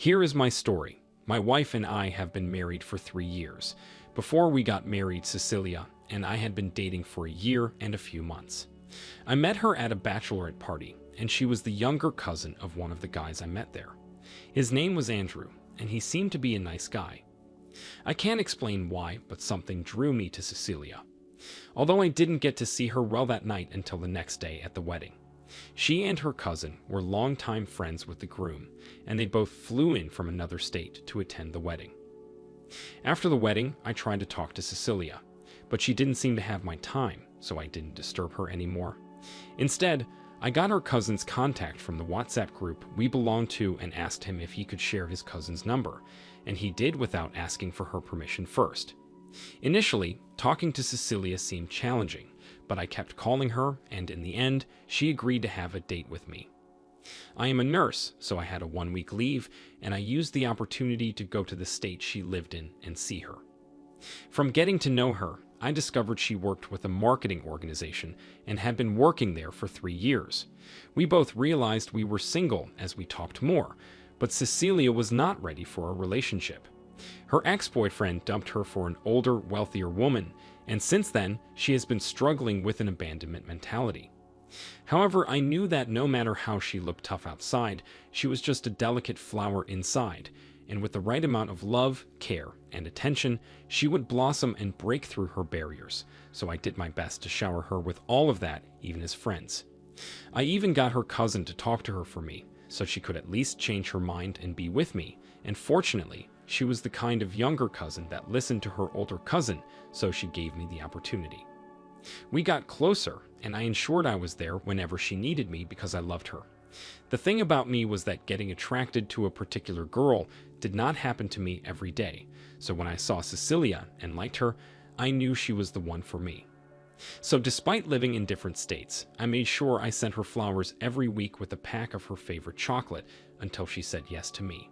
Here is my story. My wife and I have been married for 3 years. Before we got married, Cecilia and I had been dating for a year and a few months. I met her at a bachelorette party, and she was the younger cousin of one of the guys I met there. His name was Andrew, and he seemed to be a nice guy. I can't explain why, but something drew me to Cecilia. Although I didn't get to see her well that night until the next day at the wedding. She and her cousin were longtime friends with the groom, and they both flew in from another state to attend the wedding. After the wedding, I tried to talk to Cecilia, but she didn't seem to have my time, so I didn't disturb her anymore. Instead, I got her cousin's contact from the WhatsApp group we belonged to and asked him if he could share his cousin's number, and he did without asking for her permission first. Initially, talking to Cecilia seemed challenging, but I kept calling her, and in the end, she agreed to have a date with me. I am a nurse, so I had a 1-week leave, and I used the opportunity to go to the state she lived in and see her. From getting to know her, I discovered she worked with a marketing organization and had been working there for 3 years. We both realized we were single as we talked more, but Cecilia was not ready for a relationship. Her ex-boyfriend dumped her for an older, wealthier woman, and since then, she has been struggling with an abandonment mentality. However, I knew that no matter how she looked tough outside, she was just a delicate flower inside, and with the right amount of love, care, and attention, she would blossom and break through her barriers, so I did my best to shower her with all of that, even as friends. I even got her cousin to talk to her for me, so she could at least change her mind and be with me, and fortunately, she was the kind of younger cousin that listened to her older cousin, so she gave me the opportunity. We got closer, and I ensured I was there whenever she needed me because I loved her. The thing about me was that getting attracted to a particular girl did not happen to me every day, so when I saw Cecilia and liked her, I knew she was the one for me. So despite living in different states, I made sure I sent her flowers every week with a pack of her favorite chocolate until she said yes to me.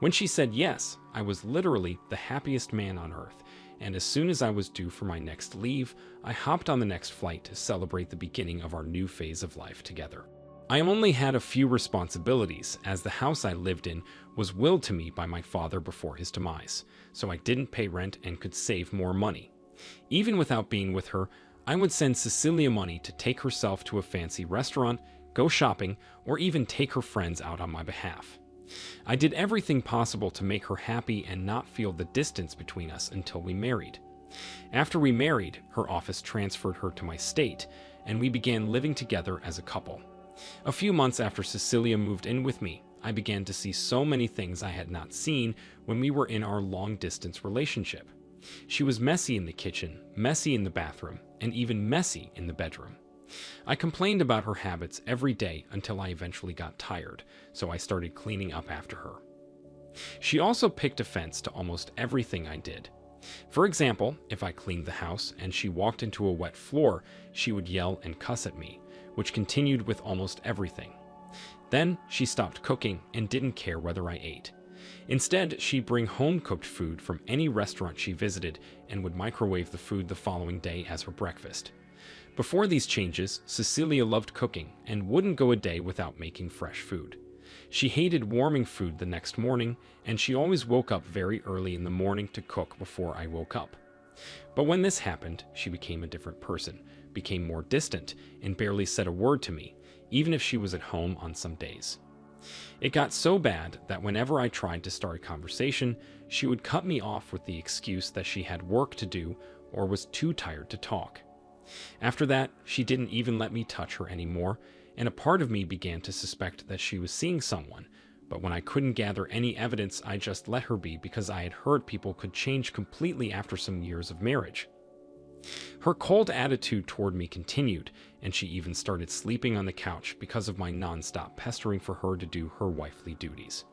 When she said yes, I was literally the happiest man on earth, and as soon as I was due for my next leave, I hopped on the next flight to celebrate the beginning of our new phase of life together. I only had a few responsibilities, as the house I lived in was willed to me by my father before his demise, so I didn't pay rent and could save more money. Even without being with her, I would send Cecilia money to take herself to a fancy restaurant, go shopping, or even take her friends out on my behalf. I did everything possible to make her happy and not feel the distance between us until we married. After we married, her office transferred her to my state, and we began living together as a couple. A few months after Cecilia moved in with me, I began to see so many things I had not seen when we were in our long-distance relationship. She was messy in the kitchen, messy in the bathroom, and even messy in the bedroom. I complained about her habits every day until I eventually got tired, so I started cleaning up after her. She also picked offense to almost everything I did. For example, if I cleaned the house and she walked into a wet floor, she would yell and cuss at me, which continued with almost everything. Then she stopped cooking and didn't care whether I ate. Instead, she'd bring home-cooked food from any restaurant she visited and would microwave the food the following day as her breakfast. Before these changes, Cecilia loved cooking and wouldn't go a day without making fresh food. She hated warming food the next morning, and she always woke up very early in the morning to cook before I woke up. But when this happened, she became a different person, became more distant, and barely said a word to me, even if she was at home on some days. It got so bad that whenever I tried to start a conversation, she would cut me off with the excuse that she had work to do or was too tired to talk. After that, she didn't even let me touch her anymore, and a part of me began to suspect that she was seeing someone, but when I couldn't gather any evidence, I just let her be because I had heard people could change completely after some years of marriage. Her cold attitude toward me continued, and she even started sleeping on the couch because of my non-stop pestering for her to do her wifely duties.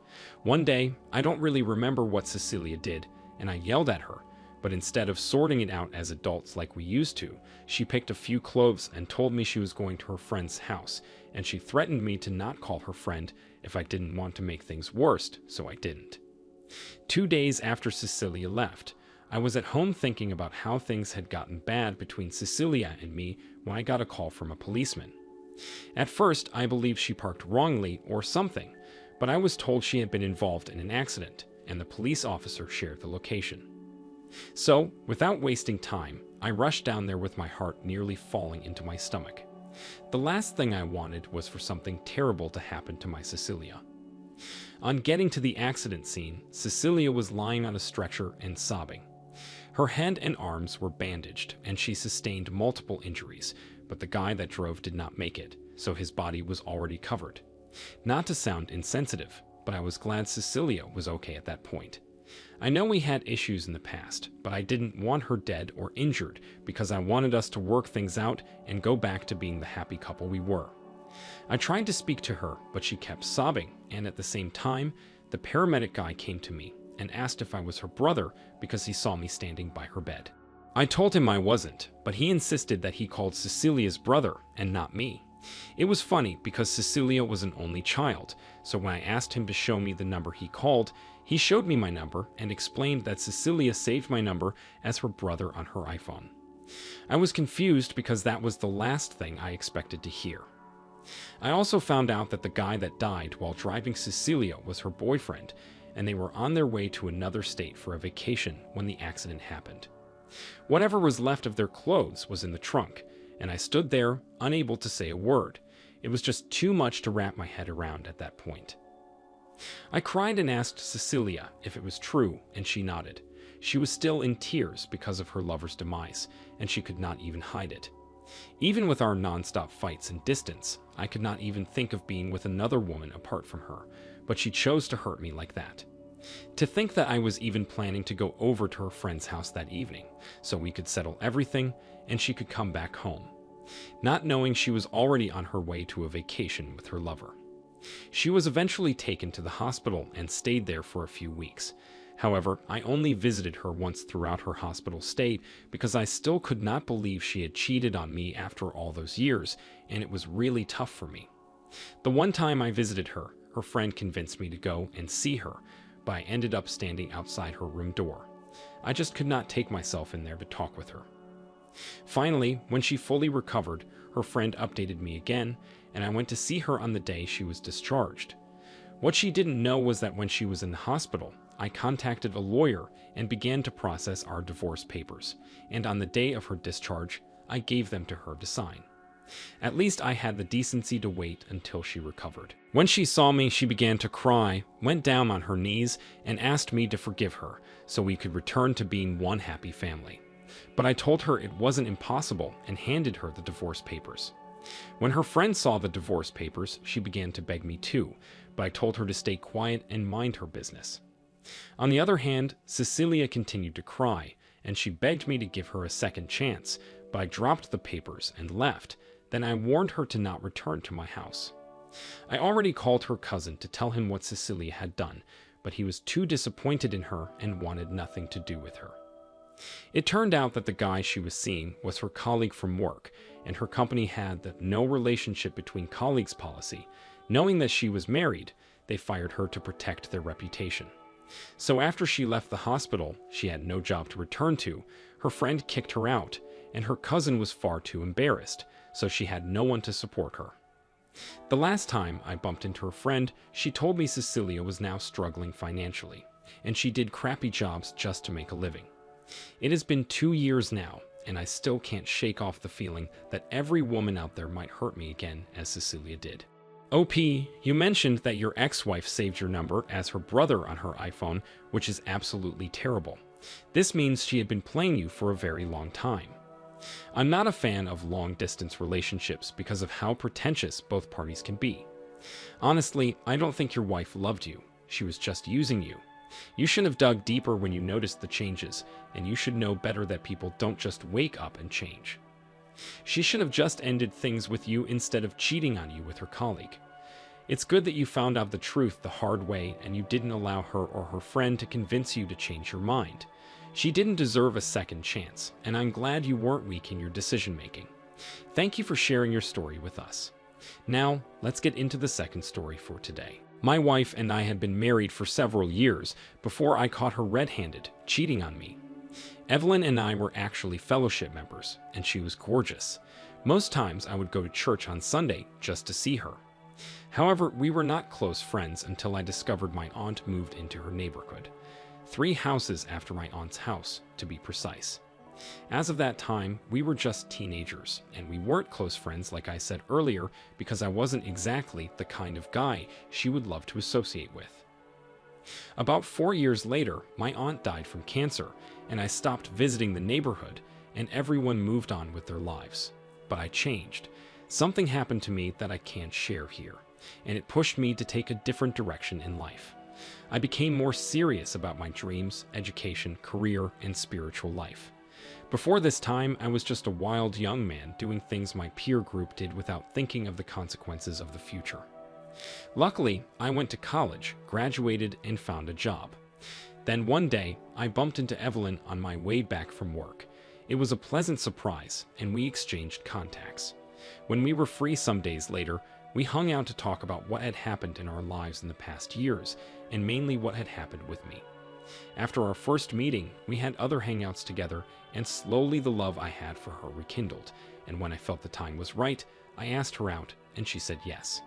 One day, I don't really remember what Cecilia did, and I yelled at her, but instead of sorting it out as adults like we used to, she picked a few clothes and told me she was going to her friend's house, and she threatened me to not call her friend if I didn't want to make things worse, so I didn't. 2 days after Cecilia left, I was at home thinking about how things had gotten bad between Cecilia and me when I got a call from a policeman. At first, I believed she parked wrongly or something, but I was told she had been involved in an accident, and the police officer shared the location. So, without wasting time, I rushed down there with my heart nearly falling into my stomach. The last thing I wanted was for something terrible to happen to my Cecilia. On getting to the accident scene, Cecilia was lying on a stretcher and sobbing. Her head and arms were bandaged, and she sustained multiple injuries, but the guy that drove did not make it, so his body was already covered. Not to sound insensitive, but I was glad Cecilia was okay at that point. I know we had issues in the past, but I didn't want her dead or injured because I wanted us to work things out and go back to being the happy couple we were. I tried to speak to her, but she kept sobbing, and at the same time, the paramedic guy came to me and asked if I was her brother because he saw me standing by her bed. I told him I wasn't, but he insisted that he called Cecilia's brother and not me. It was funny because Cecilia was an only child, so when I asked him to show me the number he called, he showed me my number and explained that Cecilia saved my number as her brother on her iPhone. I was confused because that was the last thing I expected to hear. I also found out that the guy that died while driving Cecilia was her boyfriend, and they were on their way to another state for a vacation when the accident happened. Whatever was left of their clothes was in the trunk, and I stood there, unable to say a word. It was just too much to wrap my head around at that point. I cried and asked Cecilia if it was true, and she nodded. She was still in tears because of her lover's demise, and she could not even hide it. Even with our non-stop fights and distance, I could not even think of being with another woman apart from her, but she chose to hurt me like that. To think that I was even planning to go over to her friend's house that evening, so we could settle everything and she could come back home, not knowing she was already on her way to a vacation with her lover. She was eventually taken to the hospital and stayed there for a few weeks. However, I only visited her once throughout her hospital stay because I still could not believe she had cheated on me after all those years, and it was really tough for me. The one time I visited her, her friend convinced me to go and see her, but I ended up standing outside her room door. I just could not take myself in there to talk with her. Finally, when she fully recovered, her friend updated me again, and I went to see her on the day she was discharged. What she didn't know was that when she was in the hospital, I contacted a lawyer and began to process our divorce papers, and on the day of her discharge, I gave them to her to sign. At least I had the decency to wait until she recovered. When she saw me, she began to cry, went down on her knees, and asked me to forgive her so we could return to being one happy family. But I told her it wasn't impossible and handed her the divorce papers. When her friend saw the divorce papers, she began to beg me too, but I told her to stay quiet and mind her business. On the other hand, Cecilia continued to cry, and she begged me to give her a second chance, but I dropped the papers and left. Then I warned her to not return to my house. I already called her cousin to tell him what Cecilia had done, but he was too disappointed in her and wanted nothing to do with her. It turned out that the guy she was seeing was her colleague from work, and her company had the no relationship between colleagues policy. Knowing that she was married, they fired her to protect their reputation. So after she left the hospital, she had no job to return to, her friend kicked her out, and her cousin was far too embarrassed, so she had no one to support her. The last time I bumped into her friend, she told me Cecilia was now struggling financially, and she did crappy jobs just to make a living. It has been 2 years now, and I still can't shake off the feeling that every woman out there might hurt me again as Cecilia did. OP, you mentioned that your ex-wife saved your number as her brother on her iPhone, which is absolutely terrible. This means she had been playing you for a very long time. I'm not a fan of long-distance relationships because of how pretentious both parties can be. Honestly, I don't think your wife loved you. She was just using you. You should have dug deeper when you noticed the changes, and you should know better that people don't just wake up and change. She should have just ended things with you instead of cheating on you with her colleague. It's good that you found out the truth the hard way and you didn't allow her or her friend to convince you to change your mind. She didn't deserve a second chance, and I'm glad you weren't weak in your decision-making. Thank you for sharing your story with us. Now, let's get into the second story for today. My wife and I had been married for several years before I caught her red-handed, cheating on me. Evelyn and I were actually fellowship members, and she was gorgeous. Most times I would go to church on Sunday just to see her. However, we were not close friends until I discovered my aunt moved into her neighborhood. 3 houses after my aunt's house, to be precise. As of that time, we were just teenagers, and we weren't close friends like I said earlier because I wasn't exactly the kind of guy she would love to associate with. About 4 years later, my aunt died from cancer, and I stopped visiting the neighborhood, and everyone moved on with their lives. But I changed. Something happened to me that I can't share here, and it pushed me to take a different direction in life. I became more serious about my dreams, education, career, and spiritual life. Before this time, I was just a wild young man doing things my peer group did without thinking of the consequences of the future. Luckily, I went to college, graduated, and found a job. Then one day, I bumped into Evelyn on my way back from work. It was a pleasant surprise, and we exchanged contacts. When we were free some days later, we hung out to talk about what had happened in our lives in the past years, and mainly what had happened with me. After our first meeting, we had other hangouts together, and slowly the love I had for her rekindled, and when I felt the time was right, I asked her out, and she said yes.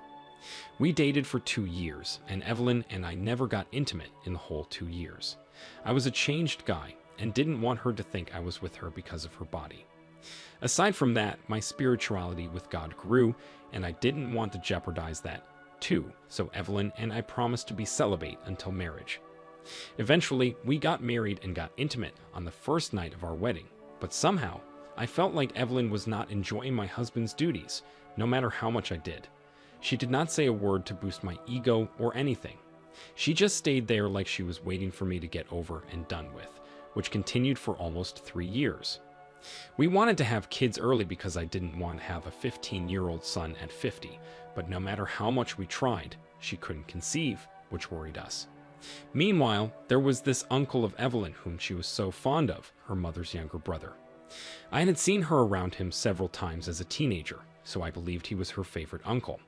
We dated for 2 years, and Evelyn and I never got intimate in the whole 2 years. I was a changed guy, and didn't want her to think I was with her because of her body. Aside from that, my spirituality with God grew, and I didn't want to jeopardize that, too, so Evelyn and I promised to be celibate until marriage. Eventually, we got married and got intimate on the first night of our wedding, but somehow, I felt like Evelyn was not enjoying my husband's duties, no matter how much I did. She did not say a word to boost my ego or anything. She just stayed there like she was waiting for me to get over and done with, which continued for almost 3 years. We wanted to have kids early because I didn't want to have a 15-year-old son at 50, but no matter how much we tried, she couldn't conceive, which worried us. Meanwhile, there was this uncle of Evelyn whom she was so fond of, her mother's younger brother. I had seen her around him several times as a teenager, so I believed he was her favorite uncle.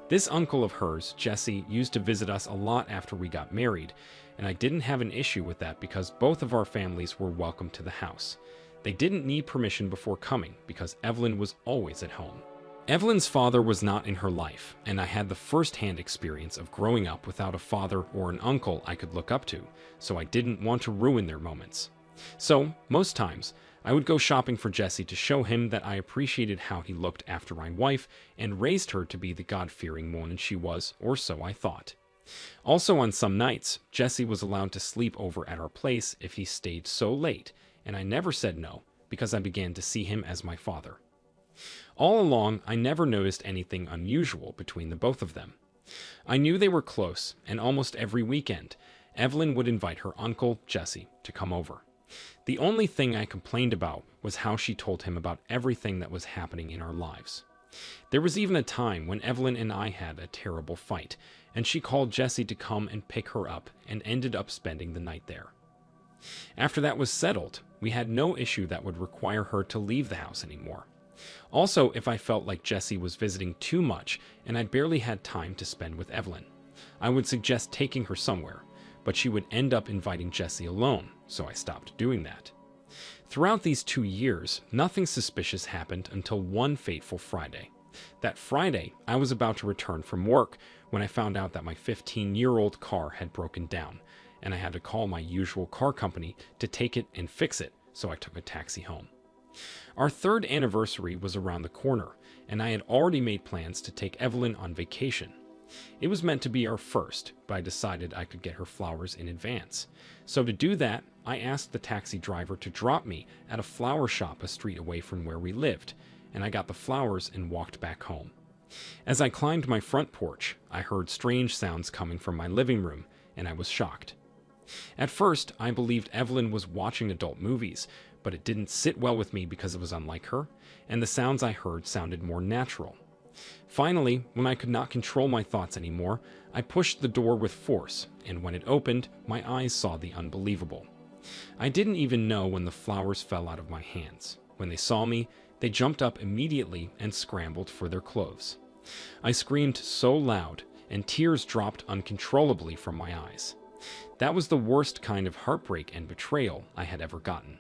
This uncle of hers, Jesse, used to visit us a lot after we got married, and I didn't have an issue with that because both of our families were welcome to the house. They didn't need permission before coming because Evelyn was always at home. Evelyn's father was not in her life, and I had the first-hand experience of growing up without a father or an uncle I could look up to, so I didn't want to ruin their moments. So, most times, I would go shopping for Jesse to show him that I appreciated how he looked after my wife and raised her to be the God-fearing woman she was, or so I thought. Also on some nights, Jesse was allowed to sleep over at our place if he stayed so late, and I never said no, because I began to see him as my father. All along, I never noticed anything unusual between the both of them. I knew they were close, and almost every weekend, Evelyn would invite her uncle, Jesse, to come over. The only thing I complained about was how she told him about everything that was happening in our lives. There was even a time when Evelyn and I had a terrible fight, and she called Jesse to come and pick her up and ended up spending the night there. After that was settled, we had no issue that would require her to leave the house anymore. Also, if I felt like Jesse was visiting too much and I barely had time to spend with Evelyn, I would suggest taking her somewhere, but she would end up inviting Jesse alone, so I stopped doing that. Throughout these 2 years, nothing suspicious happened until one fateful Friday. That Friday, I was about to return from work when I found out that my 15-year-old car had broken down, and I had to call my usual car company to take it and fix it, so I took a taxi home. Our 3rd anniversary was around the corner, and I had already made plans to take Evelyn on vacation. It was meant to be our first, but I decided I could get her flowers in advance. So to do that, I asked the taxi driver to drop me at a flower shop a street away from where we lived, and I got the flowers and walked back home. As I climbed my front porch, I heard strange sounds coming from my living room, and I was shocked. At first, I believed Evelyn was watching adult movies, but it didn't sit well with me because it was unlike her, and the sounds I heard sounded more natural. Finally, when I could not control my thoughts anymore, I pushed the door with force, and when it opened, my eyes saw the unbelievable. I didn't even know when the flowers fell out of my hands. When they saw me, they jumped up immediately and scrambled for their clothes. I screamed so loud, and tears dropped uncontrollably from my eyes. That was the worst kind of heartbreak and betrayal I had ever gotten.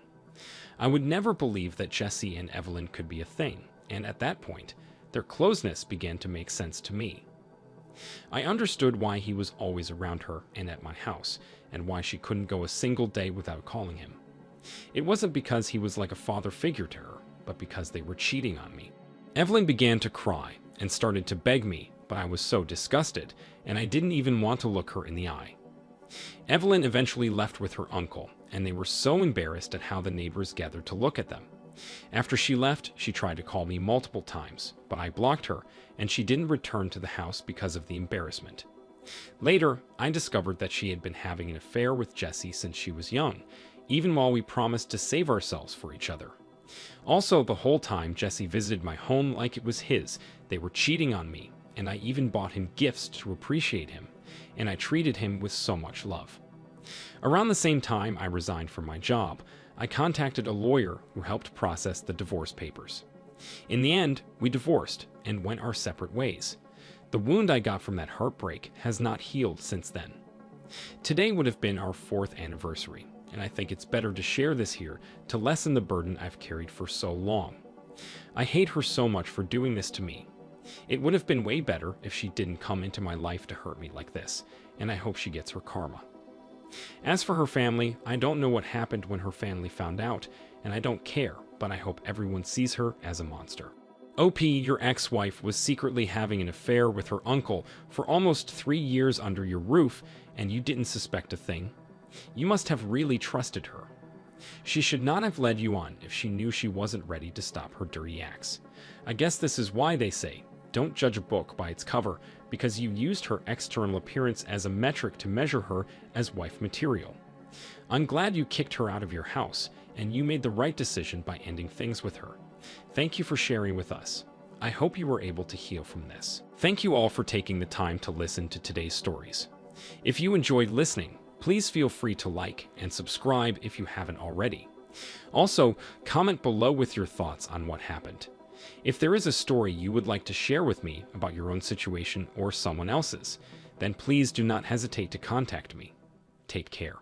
I would never believe that Jesse and Evelyn could be a thing, and at that point, their closeness began to make sense to me. I understood why he was always around her and at my house, and why she couldn't go a single day without calling him. It wasn't because he was like a father figure to her, but because they were cheating on me. Evelyn began to cry and started to beg me, but I was so disgusted, and I didn't even want to look her in the eye. Evelyn eventually left with her uncle, and they were so embarrassed at how the neighbors gathered to look at them. After she left, she tried to call me multiple times, but I blocked her, and she didn't return to the house because of the embarrassment. Later, I discovered that she had been having an affair with Jesse since she was young, even while we promised to save ourselves for each other. Also, the whole time Jesse visited my home like it was his, they were cheating on me, and I even bought him gifts to appreciate him, and I treated him with so much love. Around the same time I resigned from my job, I contacted a lawyer who helped process the divorce papers. In the end, we divorced and went our separate ways. The wound I got from that heartbreak has not healed since then. Today would have been our 4th anniversary, and I think it's better to share this here to lessen the burden I've carried for so long. I hate her so much for doing this to me. It would have been way better if she didn't come into my life to hurt me like this, and I hope she gets her karma. As for her family, I don't know what happened when her family found out, and I don't care, but I hope everyone sees her as a monster. OP, your ex-wife was secretly having an affair with her uncle for almost 3 years under your roof, and you didn't suspect a thing. You must have really trusted her. She should not have led you on if she knew she wasn't ready to stop her dirty acts. I guess this is why they say, don't judge a book by its cover, because you used her external appearance as a metric to measure her as wife material. I'm glad you kicked her out of your house, and you made the right decision by ending things with her. Thank you for sharing with us. I hope you were able to heal from this. Thank you all for taking the time to listen to today's stories. If you enjoyed listening, please feel free to like and subscribe if you haven't already. Also, comment below with your thoughts on what happened. If there is a story you would like to share with me about your own situation or someone else's, then please do not hesitate to contact me. Take care.